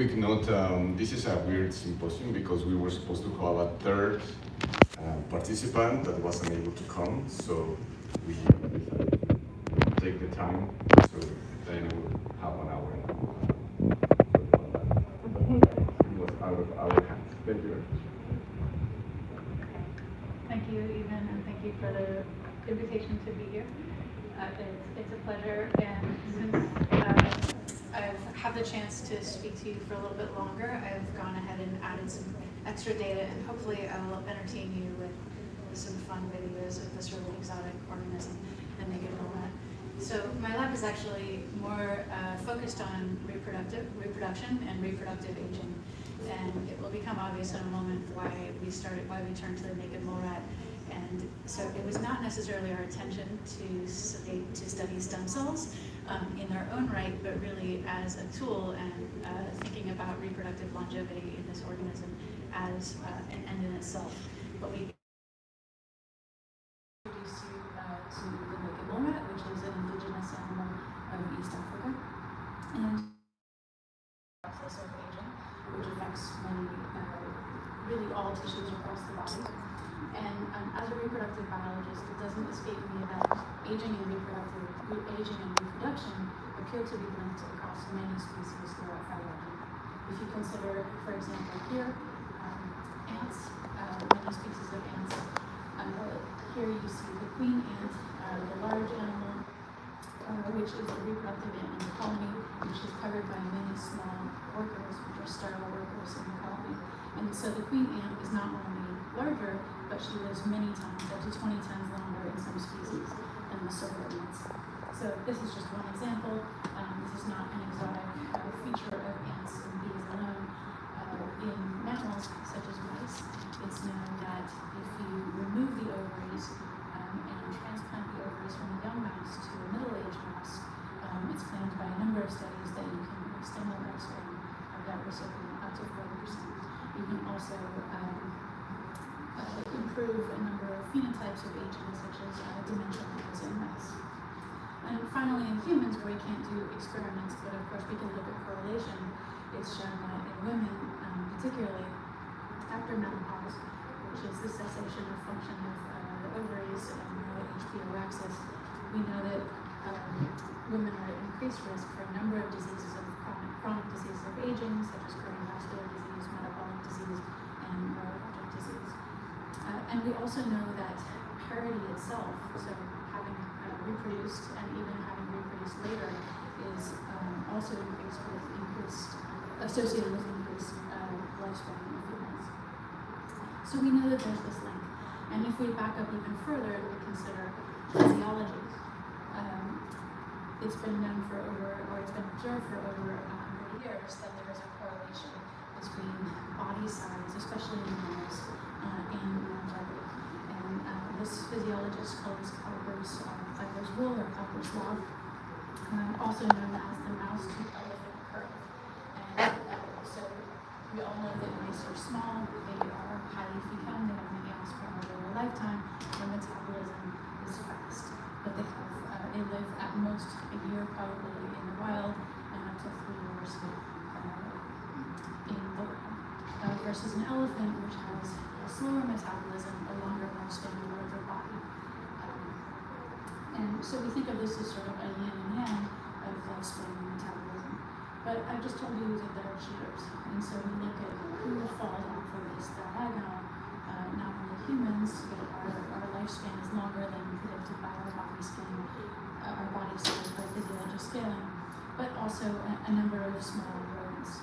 quick note, this is a weird symposium because we were supposed to have a third participant that wasn't able to come, so we decided to take the time, so then we'll have 1 hour. It was out of our hands. Thank you. Thank you, Ethan, and thank you for the invitation to be here. It's a pleasure, and since I've had the chance to speak to you for a little bit longer, I've gone ahead and added some extra data, and hopefully I will entertain you with some fun videos of this really exotic organism, the naked mullet. So my lab is actually more focused on reproduction and reproductive aging, and it will become obvious in a moment why we turned to the naked mole rat. And so it was not necessarily our intention to study stem cells in their own right, but really as a tool and thinking about reproductive longevity in this organism as an end in itself. But we introduce you to the naked mole rat, which is an indigenous animal of East Africa, and process of aging, which affects many, really all tissues across the body. And as a reproductive biologist, it doesn't escape me that aging and reproduction appear to be linked across many species throughout biology. If you consider, for example, here, ants, many species of ants. Here you see the queen ant, the large animal, which is the reproductive ant in the colony, which is covered by many small workers, which are sterile workers in the colony. And so the queen ant is not only larger, but she lives many times, up to 20 times longer in some species than the subordinates. So this is just one example. This is not an exotic feature of ants and bees alone. In mammals, such as mice, it's known that if you remove the ovaries and transplant the ovaries from a young mouse to a middle-aged mouse, it's claimed by a number of studies that you can extend the lifespan of that recipient up to 40%. You can also improve a number of phenotypes of aging, such as dementia levels in mice. And finally, in humans, where we can't do experiments, but of course we can look at correlation, it's shown that in women, particularly after menopause, which is the cessation of function of the ovaries and the HPO axis, we know that women are at increased risk for a number of diseases of chronic diseases of aging, such as cardiovascular disease, metabolic disease, and neurologic disease. And we also know that parity itself, so having reproduced and even having reproduced later, is also associated with increased lifespan of females. So we know that there's this link. And if we back up even further, we consider physiology. It's been known it's been observed for over 100 years that there is a correlation between body size, especially in mammals, and longevity. And this physiologist calls Cowper's rule, or Cowper's law, also known as the mouse-to-elephant curve. And so we all know that mice are small, they are highly fecund, they have many offspring over their lifetime, their metabolism is fast, but they live at most a year probably in the wild and up to 3 years in the wild, versus an elephant, which has a slower metabolism, a longer lifespan, a larger body. And so we think of this as sort of a yin and yang of lifespan and metabolism. But I just told you that there are cheaters, and so we look at who falls off of this diagonal. Not only humans, but our lifespan is longer than predicted by our body size by physiological scaling, but also a number of small rodents.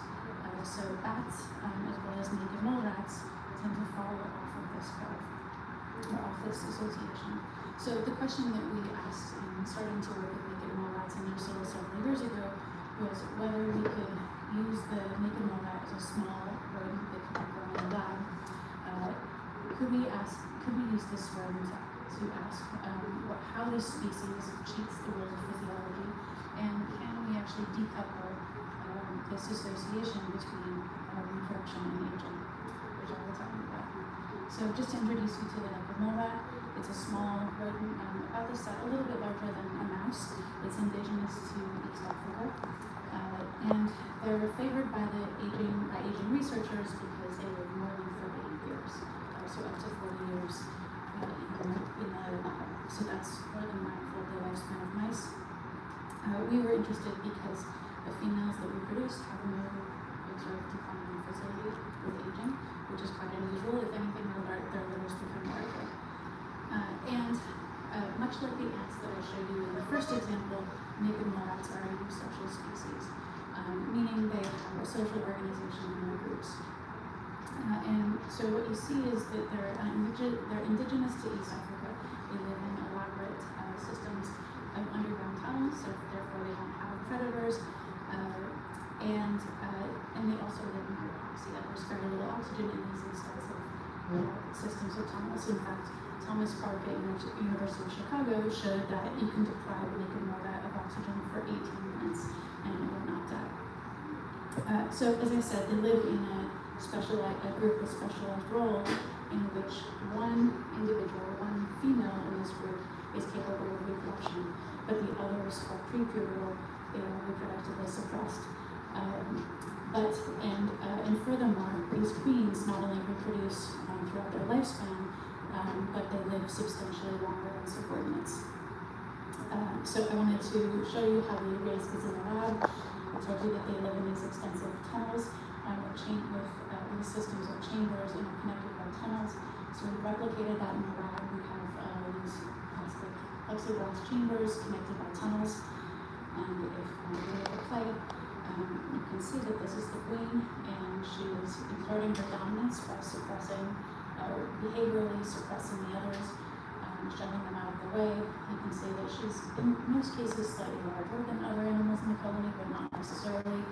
So bats, as well as naked mole rats, tend to fall off of this curve, or off this association. So the question that we asked in starting to work with naked mole rats in Brazil several years ago was whether we could use the naked mole rat as a small rodent that can grow in the lab. Could we use this rodent to ask how this species cheats the rules of physiology, and can we actually decouple this association between reproduction and aging, which I will tell you about. So just to introduce you to the naked mole rat, it's a small rodent, about this size, a little bit larger than a mouse. It's indigenous to East Africa, and they're favored by aging researchers because they live more than 38 years, so up to 40 years so that's more than mindful of the lifespan of mice. We were interested because the females that we produced have no observed decline in fertility with aging, which is quite unusual. If anything, their litters become larger. Much like the ants that I showed you in the first example, naked mole rats are a eusocial species, meaning they have a social organization in their groups. And so what you see is that they're indigenous to East Africa. They live in elaborate systems of underground tunnels, so therefore they don't have predators. And they also live in hypoxia. There's very little oxygen in these extensive systems of tunnels. In fact, Thomas Clark at University of Chicago showed that you can deprive a naked mole rat of oxygen for 18 minutes and it will not die. So as I said, they live in a group with specialized role in which one individual, one female in this group is capable of reproduction, but the others are prepubertal, they are reproductively suppressed. And furthermore, these queens not only reproduce throughout their lifespan, but they live substantially longer than subordinates. So I wanted to show you how we raise these in the lab. I told you that they live in these extensive tunnels with these systems of chambers interconnected by tunnels. So we replicated that in the lab. We have these plastic plexiglass chambers connected by tunnels. And if we were to play, you can see that this is the queen, and she is exerting her dominance by behaviorally suppressing the others, shoving them out of the way. You can see that she's, in most cases, slightly larger than other animals in the colony, but not necessarily.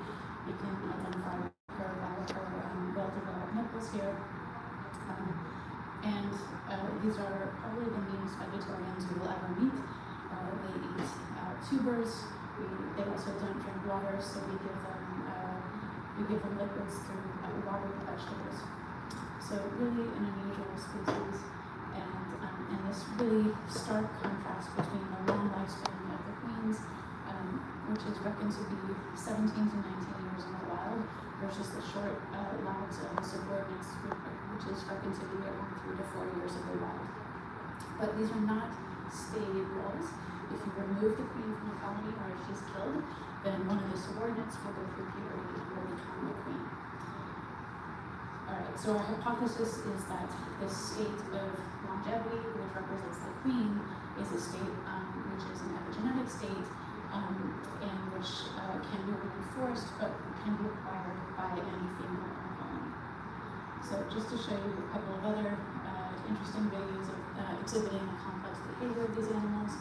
You can identify her by her well-developed nipples here. These are probably the meanest vegetarians you will ever meet. They eat tubers. They also don't drink water, so we give them liquids through watery vegetables. So really an unusual species, and this really stark contrast between the long lifespan of the queens, which is reckoned to be 17 to 19 years in the wild, versus the short lives of the subordinates, which is reckoned to be around 3 to 4 years in the wild. But these are not stated roles. If you remove the queen from the colony, or if she's killed, then one of the subordinates will go through puberty and will become the queen. Alright, so our hypothesis is that this state of longevity, which represents the queen, is a state which is an epigenetic state, and which can be reinforced, but can be acquired by any female in the colony. So just to show you a couple of other interesting videos of exhibiting the complex behavior of these animals.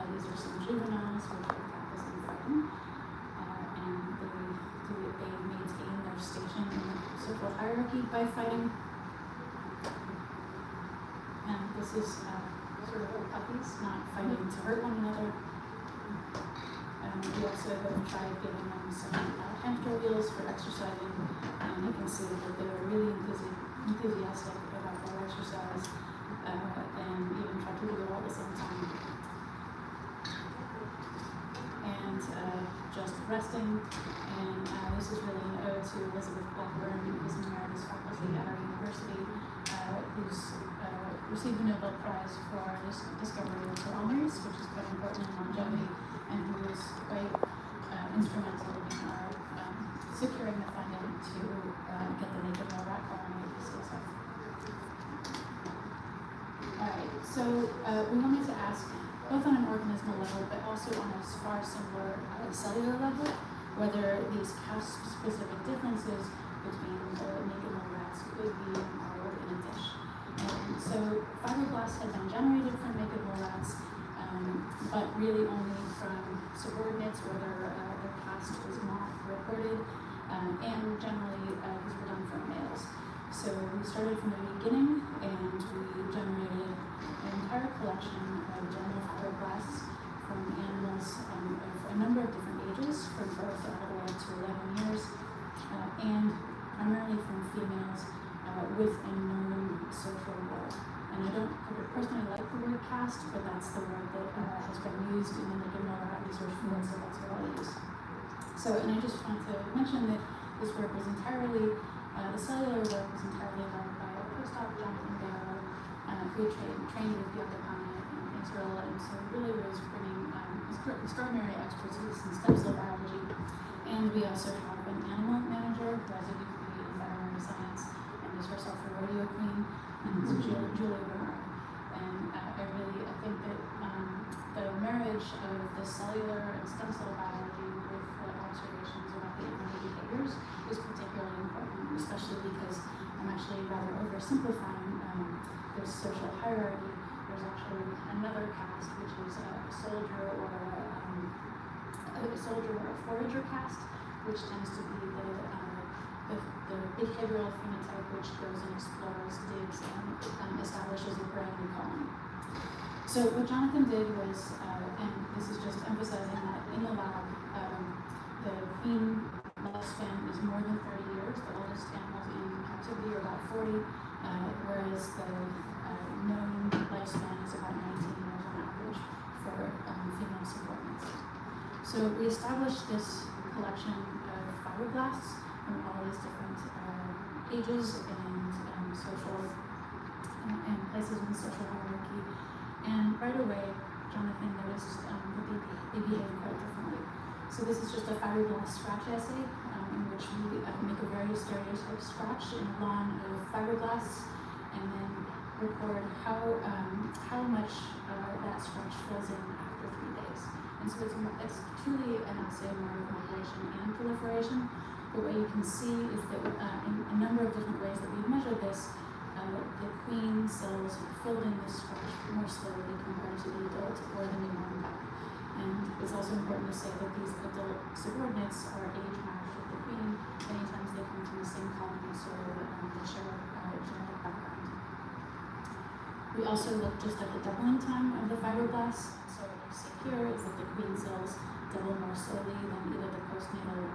These are some juveniles which are practice and fighting, and they maintain their station in the social hierarchy by fighting. And this is sort of puppies not fighting to hurt one another. We also tried giving them some hamster wheels for exercising, and you can see that they were really enthusiastic about their exercise, and even tried to do it all at the same time. And just resting, and this is really an ode to Elizabeth Blackburn, who's an emeritus faculty at our university, who's received the Nobel Prize for this discovery of telomeres, which is quite important in longevity, and who was quite instrumental in our securing the funding to get the naked mole rat colony at UCSF. Alright, so we wanted to ask, both on an organismal level, but also on a far simpler cellular level, whether these caste-specific differences between the naked mole rats could be modeled in a dish. So fibroblasts had been generated from naked mole rats, but really only from subordinates where their caste was not reported, and generally these were done from males. So we started from the beginning, and we generated an entire collection of genital fibroblasts from animals of a number of different ages, from birth all the way up to 11 years, and primarily from females with a known social role. And I don't personally like the word caste, but that's the word that has been used in the naked mole rat research field, so that's what I'll use. So, and I just want to mention that this work was entirely, the cellular work was entirely led by a postdoc, Jonathan Barrow, who trained with Biakapana in Israel, and so really was bringing extraordinary expertise in stem cell biology. And we also have an animal manager who has a degree in veterinary science and is herself a rodeo queen, and it's Julia Bernard. And I think that the marriage of the cellular and stem cell biology with the observations about the animal behaviors is particularly important, especially because I'm actually rather oversimplifying this social hierarchy. There's actually another caste, which is a soldier or a forager caste, which tends to be the behavioral phenotype which goes and explores, digs, and establishes a brand new colony. So what Jonathan did was, and this is just emphasizing that in the lab, the queen lifespan is more than 30 years. The oldest animals in captivity are about 40, whereas the known lifespan is about 19 years on average for female subordinates. So we established this collection of fibroblasts from all these different ages and social and places in the social hierarchy. And right away, Jonathan noticed that they behave quite differently. So this is just a fibroblast scratch assay in which we make a very stereotyped scratch in a lawn of fibroblasts and then record how much that scratch fills in after 3 days. And so it's truly an assay more of migration and proliferation. But what you can see is that in a number of different ways that we've measured this, the queen cells filled in this scratch more slowly compared to the adult or the newborn pup. And it's also important to say that these adult subordinates are age matched with the queen. Many times they come from the same colony, so they share a genetic background. We also look just at the doubling time of the fibroblasts. So what you see here is that the queen cells double more slowly than either the postnatal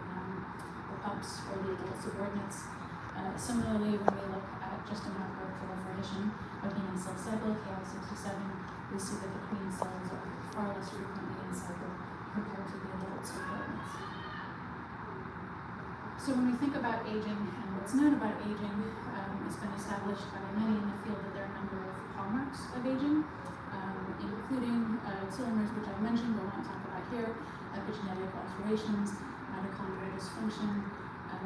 pups or the adult subordinates. Similarly, when we look at just a marker of proliferation of human cell cycle, Ki67, we see that the queen cells are far less frequently in cycle compared to the adult subordinates. So when we think about aging and what's known about aging, it's been established by many in the field that there are a number of hallmarks of aging, including telomeres, which I mentioned but won't talk about here, epigenetic alterations, mitochondrial dysfunction,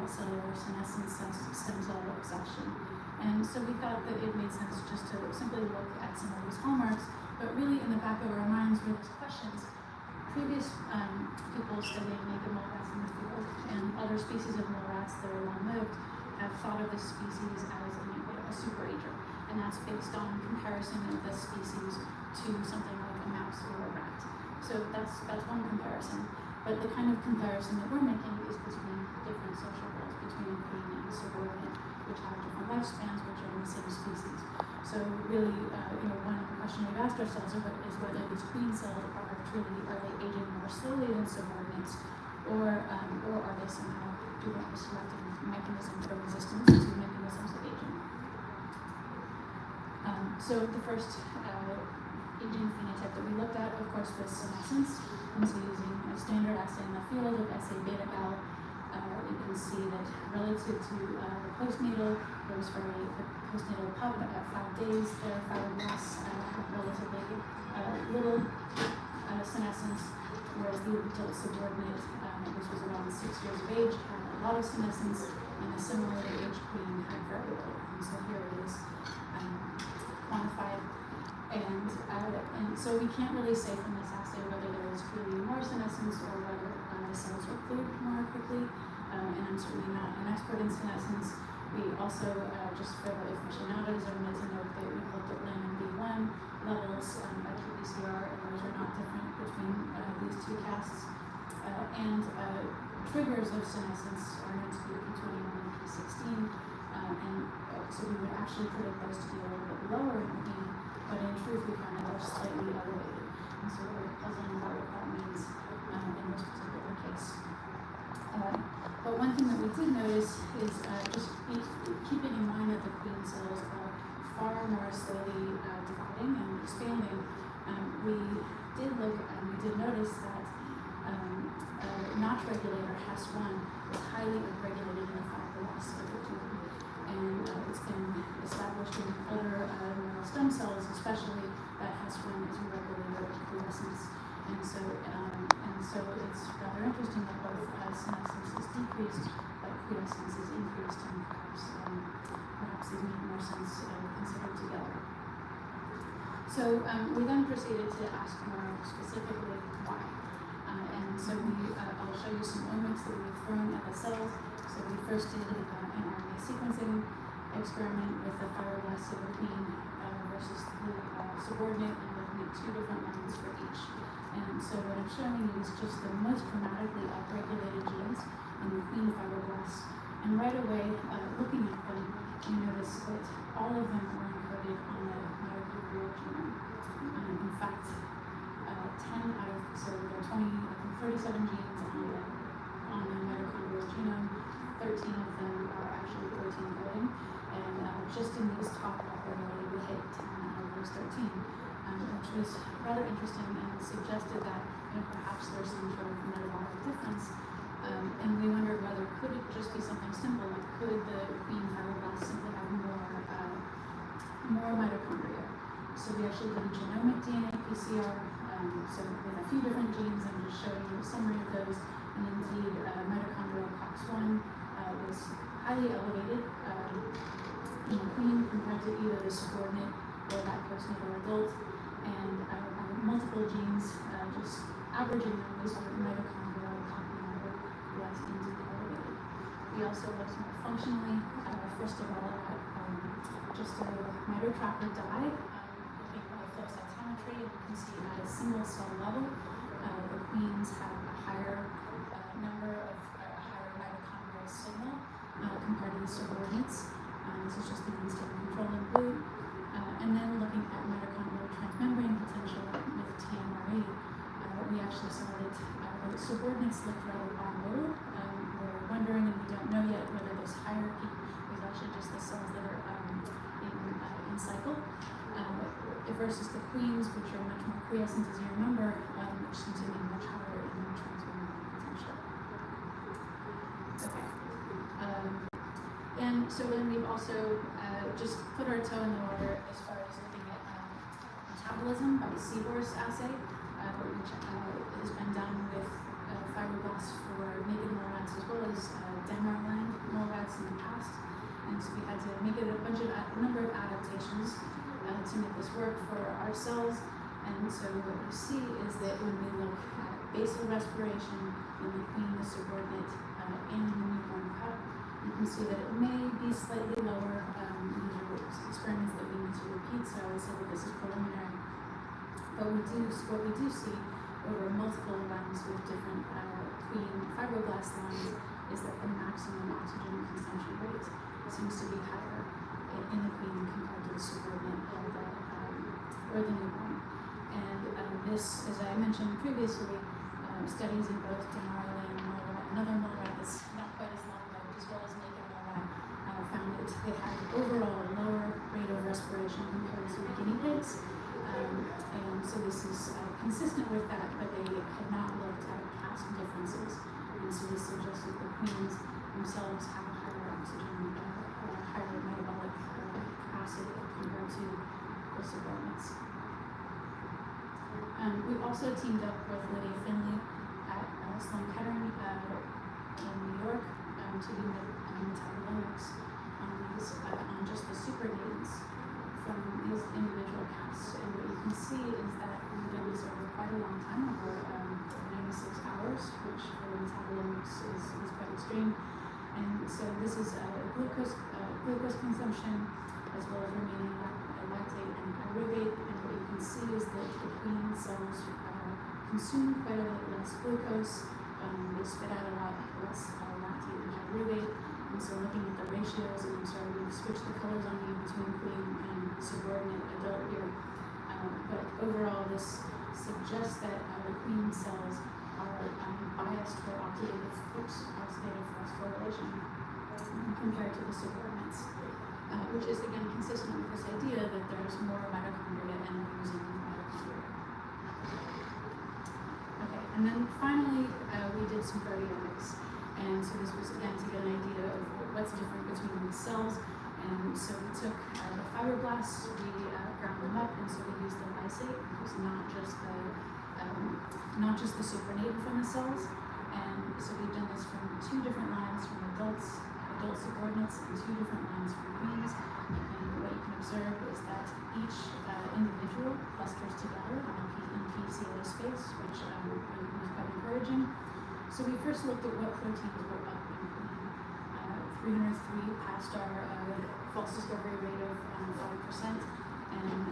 cellular senescence, stem cell exhaustion. And so we thought that it made sense just to simply look at some of these hallmarks, but really in the back of our minds were these questions. Previous people studying naked mole rats in the field and other species of mole rats that are long-lived have thought of this species as a superager, and that's based on comparison of this species to something like a mouse or a rat. So that's one comparison. But the kind of comparison that we're making is between different social roles, between a queen and a subordinate, which have different lifespans, which are in the same species. So really, one question we've asked ourselves is whether these queen cells are they aging more slowly than subordinates, or are they somehow doing a selective mechanism for resistance to mechanisms of aging? So the first aging phenotype that we looked at, of course, was senescence. And so using a standard assay in the field of SA beta gal, you can see that relative to the postnatal, the postnatal pup at 5 days, their fibroblasts have relatively little senescence, whereas the adult subordinate, which was around 6 years of age, had a lot of senescence, and a similarly aged queen had very little. And so here it is quantified. And so we can't really say from this assay whether there is truly more senescence or whether the cells are cleared more quickly. And I'm certainly not an expert in senescence. We also, just for the aficionados, I wanted to note that we looked at lamin B1 levels at qPCR, and those are not different between these two castes. And triggers of senescence are known to be P21 and P16. So we would actually predict those to be a little bit lower in the queen, but in truth we found that they're slightly elevated. And so we're puzzling about what that means in this particular case. But one thing that we did notice is just keeping in mind that the queen cells are far more slowly dividing and expanding. We did notice that notch regulator, HAS1, is highly upregulated in the fibroblasts of the tumor. And it's been established in other neural stem cells, especially, that HAS1 is a regulator of quiescence. And so it's rather interesting that both senescence is decreased, but quiescence is increased, and perhaps these make more sense considered together. So we then proceeded to ask more specifically why. And so I'll show you some omics that we've thrown at the cells. So we first did an RNA sequencing experiment with the fibroblasts of the queen versus the subordinate, and looking at two different lines for each. And so what I'm showing you is just the most dramatically upregulated genes in the queen fibroblasts. And right away, looking at them, you notice that all of them are encoded on the mitochondrial genome. In fact, 10 out of, so there are 37 genes on the mitochondrial genome. 13 of them are actually protein coding, and just in these top upregulated, we hit 10 out of those 13, which was rather interesting and suggested that perhaps there's some sort of metabolic difference. And we wondered whether could it just be something simple, like could the queen fibroblasts simply have more mitochondria? So we actually did a genomic DNA PCR, so with a few different genes. I'm just showing you a summary of those. And indeed, mitochondrial COX-1 was highly elevated in the queen compared to either the subordinate or that postnatal adult. And multiple genes, just averaging them, we saw that mitochondrial copy number was indeed elevated. We also looked more functionally, first of all, at just a mitotracker dye, looking by flow cytometry. You can see at a single cell level, the queens have a higher number of higher mitochondrial signal compared to the subordinates. This is just the ones taking control in blue. And then looking at mitochondrial transmembrane potential with TMRE, we actually saw that the subordinates looked rather bimodal. We're wondering, and we don't know yet, whether this hierarchy is actually just the cells that are in cycle, versus the queens, which are much more quiescent, as you remember, which seems to be much higher in their transmembrane potential. Okay. And so then we've also just put our toe in the water as far as looking at metabolism by Seabor's assay, which has been done with fibroblasts for naked mole rats as well as Denmarland mole rats in the past. And so we had to make it a number of adaptations to make this work for our cells. And so what you see is that when we look at basal respiration in the queen, the subordinate, and the newborn pup, you can see that it may be slightly lower. These are experiments that we need to repeat, so I would say that this is preliminary. But what we do see over multiple runs with different queen fibroblast lines is that the maximum oxygen consumption rate seems to be higher in the queen compared to the subordinate or the newborn. And this, as I mentioned previously, studies in both Denmarland mole rat, another mole rat that's not quite as long-lived, as well as naked mole rat, found that they had overall a lower rate of respiration compared to guinea pigs. And so this is consistent with that, but they had not looked at past differences. And so this suggests that the queens themselves have a higher oxygen, higher metabolic capacity compared to the subordinates. We've also teamed up with Lydia Finley at Sloan Kettering in New York to do metabolomics on just the supernames from these individual cats. And what you can see is that we did this over quite a long time, over 96 hours, which for the metabolomics is quite extreme. And so this is glucose consumption, as well as remaining lactate and pyruvate. And what you can see is that the queen cells consume quite a bit less glucose. They spit out a lot less lactate and pyruvate. And so looking at the ratios, and I'm sorry, we've switched the colors on you between queen and subordinate adult here. But overall, this suggests that the queen cells are biased for oxidative phosphorylation compared to the subordinates, which is again consistent with this idea that there's more mitochondria and we're using mitochondria. Okay, And then finally, we did some proteomics. And so this was, again, to get an idea of what's different between these cells. And so we took the fibroblasts, we ground them up, and so we used the lysate, which was not just the supernatant from the cells. And so we've done this from 2 different lines, from adult subordinates, and 2 different lines from queens. And what you can observe is that each individual clusters together in PCA space, which was quite encouraging. So we first looked at what proteins were up in queen. 303 passed our false discovery rate of 5%, and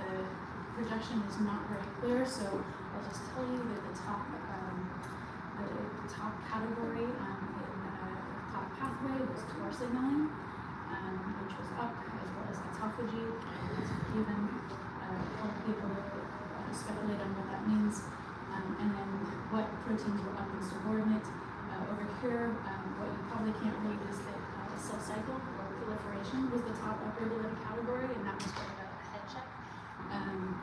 the projection is not very clear, so I'll just tell you that the top category in the top pathway was TOR signaling, which was up, as well as autophagy, and even help people speculate on what that means. And then what proteins were up in subordinate. Over here, what you probably can't read is that cell cycle or proliferation was the top upregulated category, and that was sort of a head check. And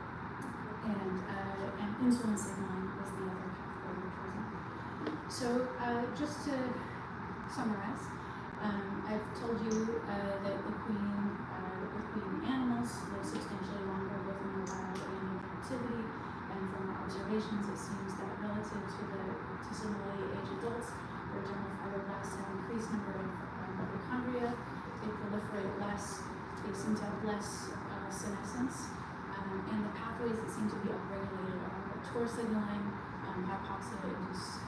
insulin signaling was the other pathway which was up. So just to summarize, I've told you that the queen animals live substantially longer, both in the wild and in captivity. And from our observations, it seems that relative to similarly aged adults, where germinal fibroblasts have increased number of mitochondria, they proliferate less, they seem to have less senescence, and the pathways that seem to be upregulated are TOR signaling, hypoxia-induced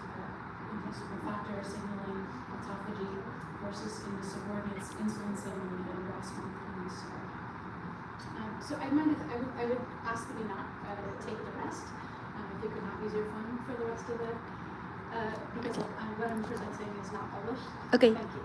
factor signaling, autophagy, versus in the subordinates, insulin signaling, and ROS1. So I would ask that you not take the rest. If you could not use your phone for the rest of the, because what I'm presenting is not published. Okay. Thank you.